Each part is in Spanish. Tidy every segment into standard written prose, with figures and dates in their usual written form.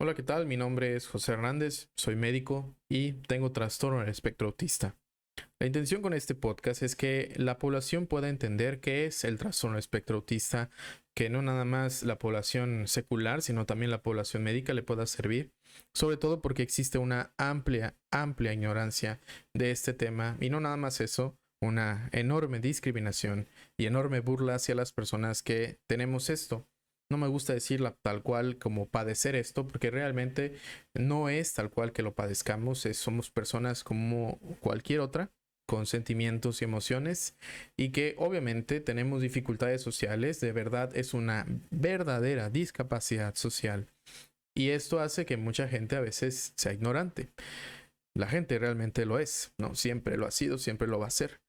Hola, ¿qué tal? Mi nombre es José Hernández, soy médico y tengo trastorno del espectro autista. La intención con este podcast es que la población pueda entender qué es el trastorno del espectro autista, que no nada más la población secular, sino también la población médica le pueda servir, sobre todo porque existe una amplia ignorancia de este tema y no nada más eso, una enorme discriminación y enorme burla hacia las personas que tenemos esto. No me gusta decirla tal cual como padecer esto, porque realmente no es tal cual que lo padezcamos, somos personas como cualquier otra, con sentimientos y emociones, y que obviamente tenemos dificultades sociales, de verdad es una verdadera discapacidad social. Y esto hace que mucha gente a veces sea ignorante. La gente realmente lo es, no siempre lo ha sido, siempre lo va a ser.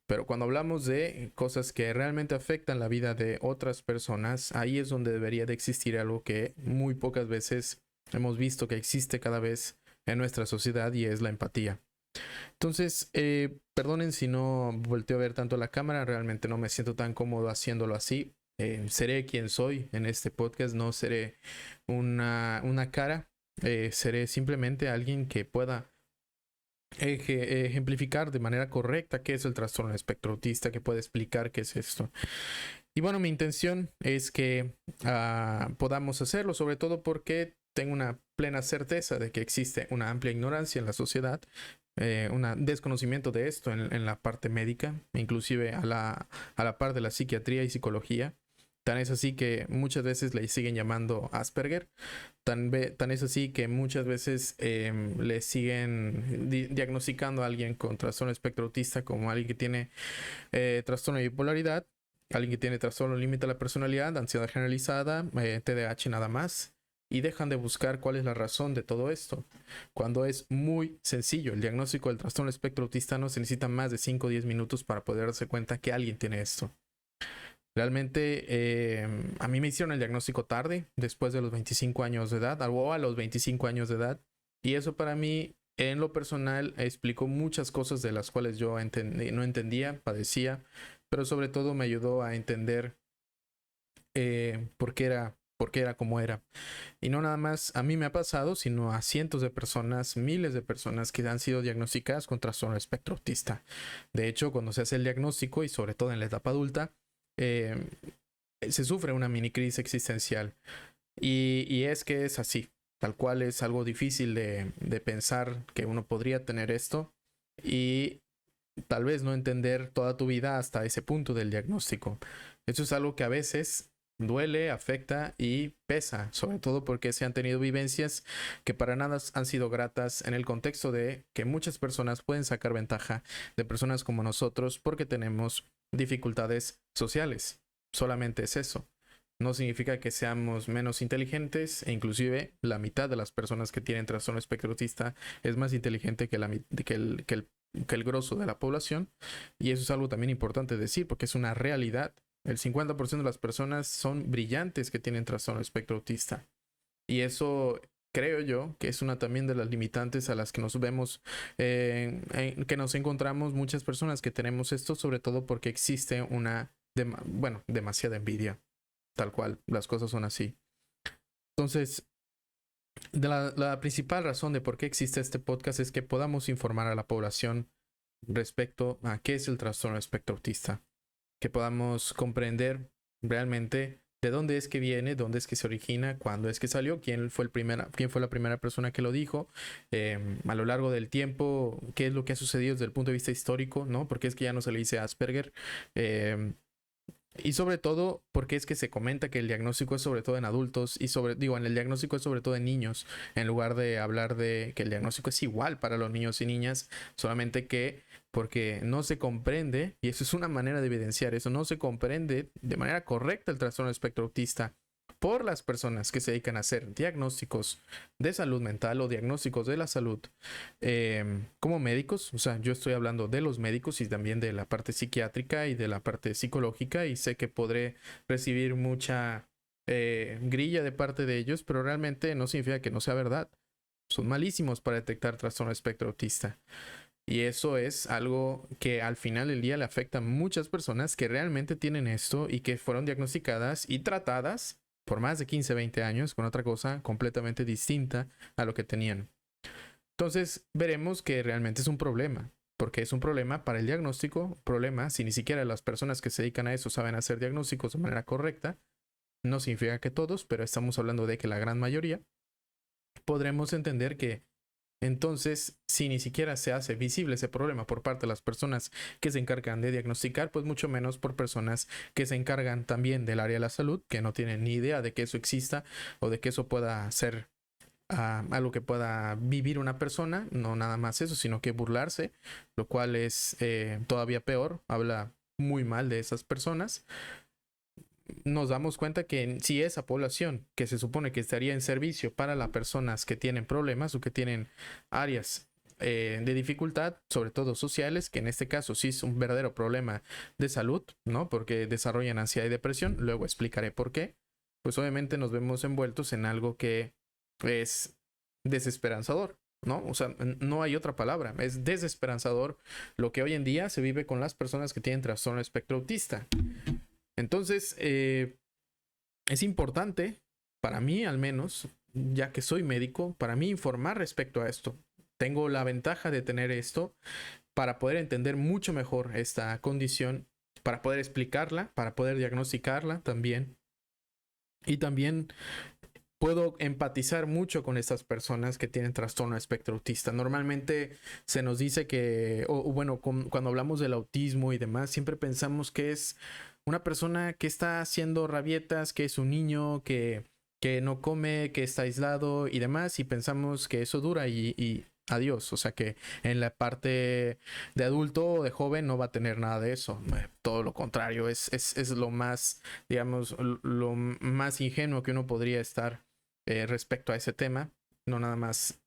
Pero cuando hablamos de cosas que realmente afectan la vida de otras personas, ahí es donde debería de existir algo que muy pocas veces hemos visto que existe cada vez en nuestra sociedad, y es la empatía. Entonces, perdonen si no volteo a ver tanto la cámara, realmente no me siento tan cómodo haciéndolo así. Seré quien soy en este podcast, no seré una cara, seré simplemente alguien que pueda ejemplificar de manera correcta qué es el trastorno del espectro autista, que puede explicar qué es esto. Y bueno, mi intención es que podamos hacerlo, sobre todo porque tengo una plena certeza de que existe una amplia ignorancia en la sociedad, un desconocimiento de esto en la parte médica, inclusive a la par de la psiquiatría y psicología. Tan es así que muchas veces le siguen llamando Asperger. Tan es así que muchas veces le siguen diagnosticando a alguien con trastorno espectro autista como alguien que tiene trastorno de bipolaridad, alguien que tiene trastorno límite de la personalidad, ansiedad generalizada, TDAH nada más. Y dejan de buscar cuál es la razón de todo esto. Cuando es muy sencillo, el diagnóstico del trastorno espectro autista no se necesita más de 5 o 10 minutos para poder darse cuenta que alguien tiene esto. Realmente a mí me hicieron el diagnóstico tarde, después de los 25 años de edad, o a los 25 años de edad. Y eso para mí, en lo personal, explicó muchas cosas de las cuales yo no entendía, padecía, pero sobre todo me ayudó a entender por qué era como era. Y no nada más a mí me ha pasado, sino a cientos de personas, miles de personas que han sido diagnosticadas con trastorno espectro autista. De hecho, cuando se hace el diagnóstico, y sobre todo en la etapa adulta, eh, se sufre una mini crisis existencial. Y es que es así, tal cual es algo difícil de pensar que uno podría tener esto y tal vez no entender toda tu vida hasta ese punto del diagnóstico. Eso es algo que a veces duele, afecta y pesa, sobre todo porque se han tenido vivencias que para nada han sido gratas en el contexto de que muchas personas pueden sacar ventaja de personas como nosotros porque tenemos dificultades sociales. Solamente es eso. No significa que seamos menos inteligentes, e inclusive la mitad de las personas que tienen trastorno espectro autista es más inteligente que el grosso de la población. Y eso es algo también importante decir porque es una realidad. El 50% de las personas son brillantes que tienen trastorno espectro autista. Y eso creo yo que es una también de las limitantes a las que nos vemos, que nos encontramos muchas personas que tenemos esto, sobre todo porque existe demasiada envidia, tal cual, las cosas son así. Entonces, la principal razón de por qué existe este podcast es que podamos informar a la población respecto a qué es el trastorno espectro autista, que podamos comprender realmente de dónde es que viene, dónde es que se origina, cuándo es que salió, quién fue la primera persona que lo dijo, a lo largo del tiempo, qué es lo que ha sucedido desde el punto de vista histórico, ¿no? Porque es que ya no se le dice Asperger. Y sobre todo, porque es que se comenta que el diagnóstico es sobre todo en adultos y en el diagnóstico es sobre todo en niños, en lugar de hablar de que el diagnóstico es igual para los niños y niñas, solamente que porque no se comprende, y eso es una manera de evidenciar eso, no se comprende de manera correcta el trastorno espectro autista por las personas que se dedican a hacer diagnósticos de salud mental o diagnósticos de la salud como médicos. O sea, yo estoy hablando de los médicos y también de la parte psiquiátrica y de la parte psicológica, y sé que podré recibir mucha grilla de parte de ellos, pero realmente no significa que no sea verdad. Son malísimos para detectar trastorno espectro autista. Y eso es algo que al final del día le afecta a muchas personas que realmente tienen esto y que fueron diagnosticadas y tratadas por más de 15, 20 años con otra cosa completamente distinta a lo que tenían. Entonces veremos que realmente es un problema, porque es un problema para el diagnóstico, problema si ni siquiera las personas que se dedican a eso saben hacer diagnósticos de manera correcta. No significa que todos, pero estamos hablando de que la gran mayoría. Podremos entender que entonces, si ni siquiera se hace visible ese problema por parte de las personas que se encargan de diagnosticar, pues mucho menos por personas que se encargan también del área de la salud, que no tienen ni idea de que eso exista o de que eso pueda ser algo que pueda vivir una persona, no nada más eso, sino que burlarse, lo cual es todavía peor, habla muy mal de esas personas. Nos damos cuenta que si esa población que se supone que estaría en servicio para las personas que tienen problemas o que tienen áreas de dificultad, sobre todo sociales, que en este caso sí es un verdadero problema de salud, ¿no? Porque desarrollan ansiedad y depresión, luego explicaré por qué, pues obviamente nos vemos envueltos en algo que es desesperanzador, ¿no? O sea, no hay otra palabra, es desesperanzador lo que hoy en día se vive con las personas que tienen trastorno espectro autista. Entonces, es importante, para mí al menos, ya que soy médico, para mí informar respecto a esto. Tengo la ventaja de tener esto para poder entender mucho mejor esta condición, para poder explicarla, para poder diagnosticarla también. Y también puedo empatizar mucho con estas personas que tienen trastorno espectro autista. Normalmente se nos dice que, o bueno, cuando hablamos del autismo y demás, siempre pensamos que es una persona que está haciendo rabietas, que es un niño que no come, que está aislado y demás, y pensamos que eso dura y adiós. O sea que en la parte de adulto o de joven no va a tener nada de eso. Todo lo contrario, es lo más, digamos, lo más ingenuo que uno podría estar respecto a ese tema. No nada más,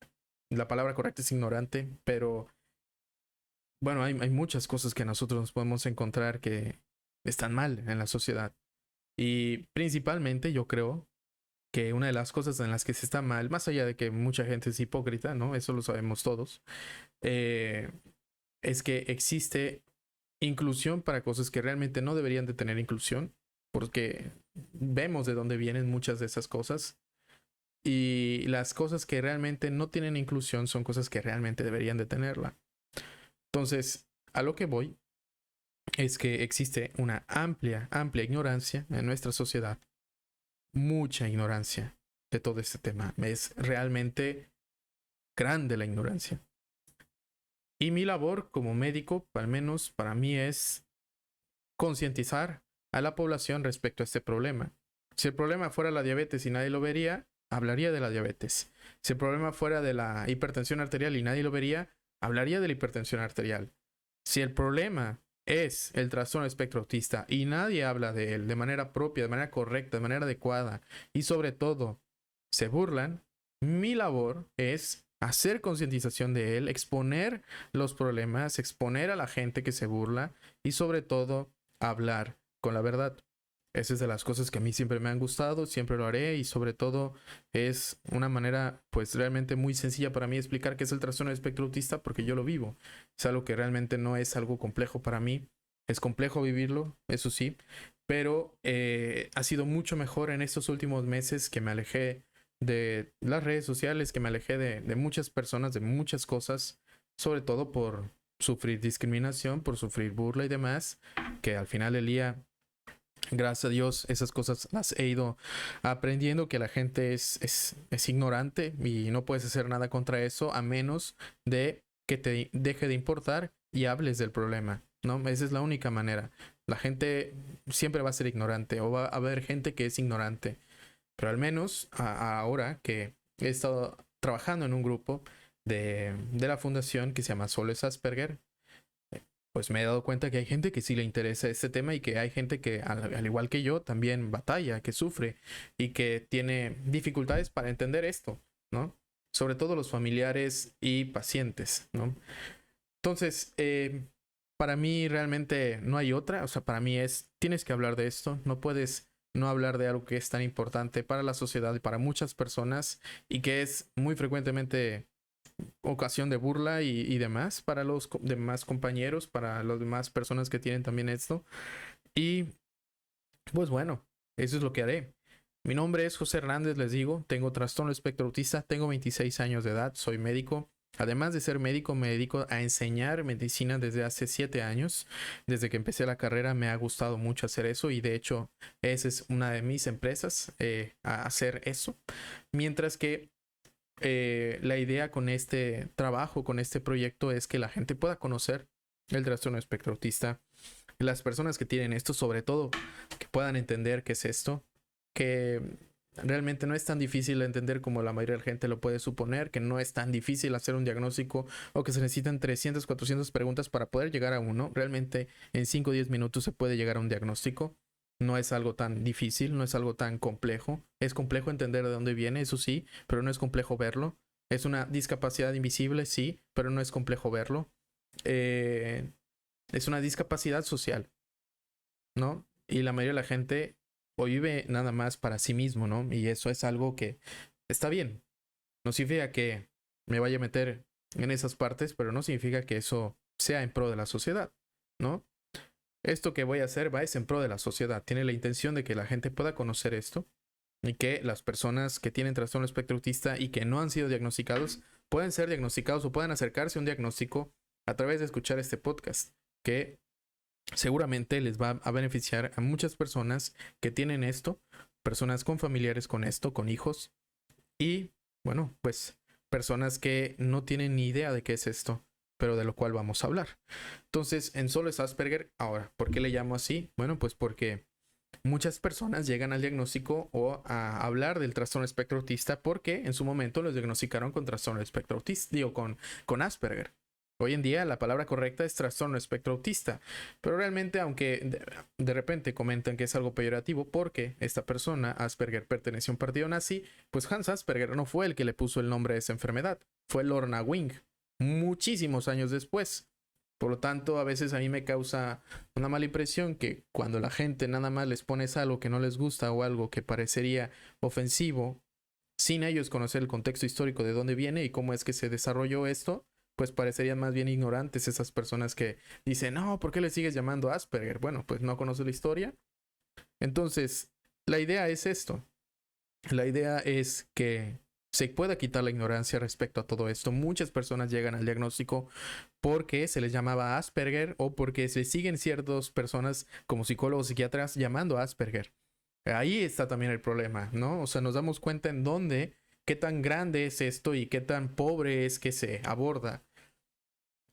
la palabra correcta es ignorante, pero bueno, hay muchas cosas que nosotros nos podemos encontrar que están mal en la sociedad. Y principalmente yo creo que una de las cosas en las que se está mal, más allá de que mucha gente es hipócrita, ¿no? Eso lo sabemos todos, eh, es que existe inclusión para cosas que realmente no deberían de tener inclusión, porque vemos de dónde vienen muchas de esas cosas. Y las cosas que realmente no tienen inclusión son cosas que realmente deberían de tenerla. Entonces, a lo que voy es que existe una amplia ignorancia en nuestra sociedad, mucha ignorancia de todo este tema. Es realmente grande la ignorancia. Y mi labor como médico, al menos para mí, es concientizar a la población respecto a este problema. Si el problema fuera la diabetes y nadie lo vería, hablaría de la diabetes. Si el problema fuera de la hipertensión arterial y nadie lo vería, hablaría de la hipertensión arterial. Si el problema es el trastorno espectro autista y nadie habla de él de manera propia, de manera correcta, de manera adecuada y sobre todo se burlan, mi labor es hacer concientización de él, exponer los problemas, exponer a la gente que se burla y sobre todo hablar con la verdad. Esa es de las cosas que a mí siempre me han gustado, siempre lo haré y sobre todo es una manera pues realmente muy sencilla para mí explicar qué es el trastorno de espectro autista porque yo lo vivo. Es algo que realmente no es algo complejo para mí. Es complejo vivirlo, eso sí, pero ha sido mucho mejor en estos últimos meses que me alejé de las redes sociales, que me alejé de muchas personas, de muchas cosas, sobre todo por sufrir discriminación, por sufrir burla y demás, que al final del día gracias a Dios, esas cosas las he ido aprendiendo, que la gente es ignorante y no puedes hacer nada contra eso a menos de que te deje de importar y hables del problema, ¿no? Esa es la única manera. La gente siempre va a ser ignorante o va a haber gente que es ignorante, pero al menos ahora que he estado trabajando en un grupo de la fundación que se llama Soles Asperger, pues me he dado cuenta que hay gente que sí le interesa este tema y que hay gente que, al igual que yo, también batalla, que sufre y que tiene dificultades para entender esto, ¿no? Sobre todo los familiares y pacientes, ¿no? Entonces, para mí realmente no hay otra, o sea, para mí tienes que hablar de esto, no puedes no hablar de algo que es tan importante para la sociedad y para muchas personas y que es muy frecuentemente ocasión de burla y demás para los demás compañeros, para las demás personas que tienen también esto. Y pues bueno, eso es lo que haré. Mi nombre es José Hernández, les digo, tengo trastorno espectro autista, tengo 26 años de edad, soy médico. Además de ser médico, me dedico a enseñar medicina desde hace 7 años. Desde que empecé la carrera me ha gustado mucho hacer eso y de hecho esa es una de mis empresas, a hacer eso. Mientras que la idea con este trabajo, con este proyecto es que la gente pueda conocer el trastorno espectro autista. Las personas que tienen esto, sobre todo, que puedan entender qué es esto, que realmente no es tan difícil de entender como la mayoría de la gente lo puede suponer, que no es tan difícil hacer un diagnóstico o que se necesitan 300, 400 preguntas para poder llegar a uno. Realmente en 5 o 10 minutos se puede llegar a un diagnóstico. No es algo tan difícil, no es algo tan complejo. Es complejo entender de dónde viene, eso sí, pero no es complejo verlo. Es una discapacidad invisible, sí, pero no es complejo verlo. Eh, es una discapacidad social, ¿no? Y la mayoría de la gente o vive nada más para sí mismo, ¿no? Y eso es algo que está bien. No significa que me vaya a meter en esas partes, pero no significa que eso sea en pro de la sociedad, ¿no? Esto que voy a hacer va es en pro de la sociedad. Tiene la intención de que la gente pueda conocer esto y que las personas que tienen trastorno espectro autista y que no han sido diagnosticados pueden ser diagnosticados o puedan acercarse a un diagnóstico a través de escuchar este podcast, que seguramente les va a beneficiar a muchas personas que tienen esto, personas con familiares con esto, con hijos y, bueno, pues personas que no tienen ni idea de qué es esto, pero de lo cual vamos a hablar. Entonces, en solo es Asperger, ahora, ¿por qué le llamo así? Bueno, pues porque muchas personas llegan al diagnóstico o a hablar del trastorno espectro autista porque en su momento los diagnosticaron con trastorno espectro autista, digo, con Asperger. Hoy en día la palabra correcta es trastorno espectro autista, pero realmente aunque de repente comentan que es algo peyorativo porque esta persona, Asperger, pertenece a un partido nazi, pues Hans Asperger no fue el que le puso el nombre a esa enfermedad, fue Lorna Wing, muchísimos años después. Por lo tanto, a veces a mí me causa una mala impresión que cuando la gente nada más les pones algo que no les gusta o algo que parecería ofensivo, sin ellos conocer el contexto histórico de dónde viene y cómo es que se desarrolló esto, pues parecerían más bien ignorantes esas personas que dicen, no, ¿por qué le sigues llamando Asperger? Bueno, pues no conoce la historia. Entonces, la idea es esto. La idea es que se pueda quitar la ignorancia respecto a todo esto. Muchas personas llegan al diagnóstico porque se les llamaba Asperger o porque se siguen ciertas personas como psicólogos, psiquiatras llamando Asperger. Ahí está también el problema, ¿no? O sea, nos damos cuenta en dónde, qué tan grande es esto y qué tan pobre es que se aborda.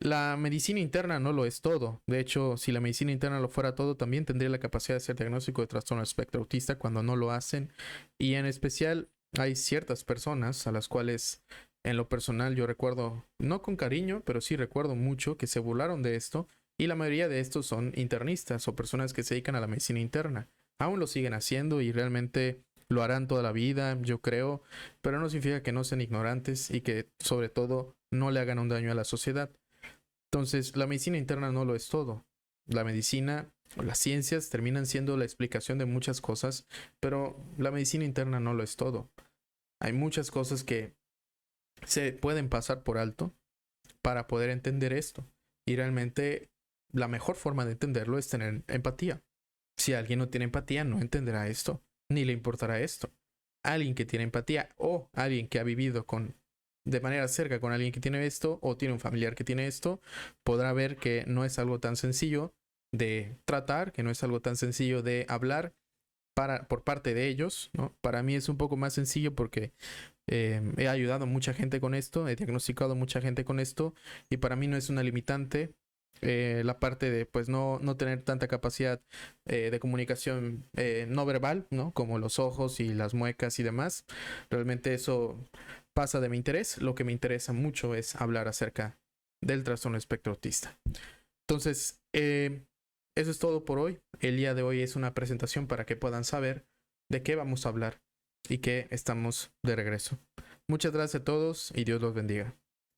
La medicina interna no lo es todo. De hecho, si la medicina interna lo fuera todo, también tendría la capacidad de hacer diagnóstico de trastorno espectro autista cuando no lo hacen. Y en especial hay ciertas personas a las cuales en lo personal yo recuerdo, no con cariño, pero sí recuerdo mucho que se burlaron de esto. Y la mayoría de estos son internistas o personas que se dedican a la medicina interna. Aún lo siguen haciendo y realmente lo harán toda la vida, yo creo, pero no significa que no sean ignorantes y que sobre todo no le hagan un daño a la sociedad. Entonces, la medicina interna no lo es todo. La medicina o las ciencias terminan siendo la explicación de muchas cosas, pero la medicina interna no lo es todo. Hay muchas cosas que se pueden pasar por alto para poder entender esto. Y realmente la mejor forma de entenderlo es tener empatía. Si alguien no tiene empatía, no entenderá esto, ni le importará esto. Alguien que tiene empatía o alguien que ha vivido de manera cerca con alguien que tiene esto o tiene un familiar que tiene esto, podrá ver que no es algo tan sencillo de tratar, que no es algo tan sencillo de hablar por parte de ellos, ¿no? Para mí es un poco más sencillo porque he ayudado a mucha gente con esto, he diagnosticado a mucha gente con esto y para mí no es una limitante la parte de pues no tener tanta capacidad de comunicación no verbal, ¿no? Como los ojos y las muecas y demás. Realmente eso pasa de mi interés. Lo que me interesa mucho es hablar acerca del trastorno espectro autista. Entonces, eso es todo por hoy. El día de hoy es una presentación para que puedan saber de qué vamos a hablar y que estamos de regreso. Muchas gracias a todos y Dios los bendiga.